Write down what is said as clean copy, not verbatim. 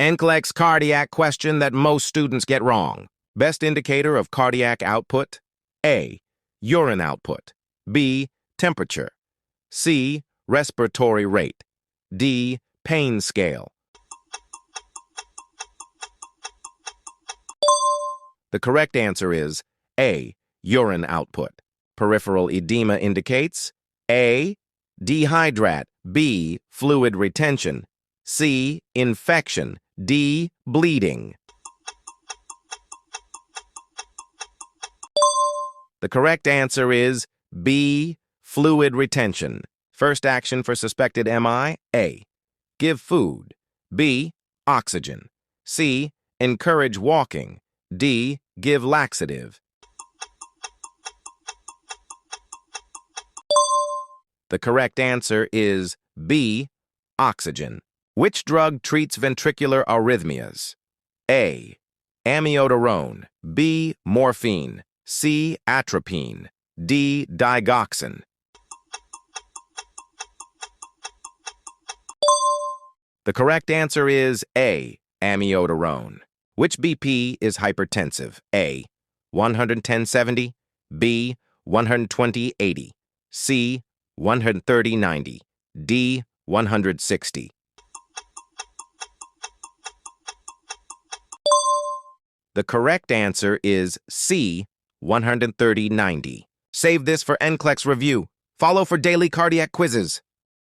NCLEX cardiac question that most students get wrong. Best indicator of cardiac output? A. Urine output. B. Temperature. C. Respiratory rate. D. Pain scale. The correct answer is A. Urine output. Peripheral edema indicates A. Dehydrat. B. Fluid retention. C. Infection. D. Bleeding. The correct answer is B. Fluid retention. First action for suspected MI: A. Give food. B. Oxygen. C. Encourage walking. D. Give laxative. The correct answer is B. Oxygen. Which drug treats ventricular arrhythmias? A. Amiodarone. B. Morphine. C. Atropine. D. Digoxin. The correct answer is A. Amiodarone. Which BP is hypertensive? A. 110/70. B. 120/80. C. 130/90. D. 160. The correct answer is C. 130/90. Save this for NCLEX review. Follow for daily cardiac quizzes.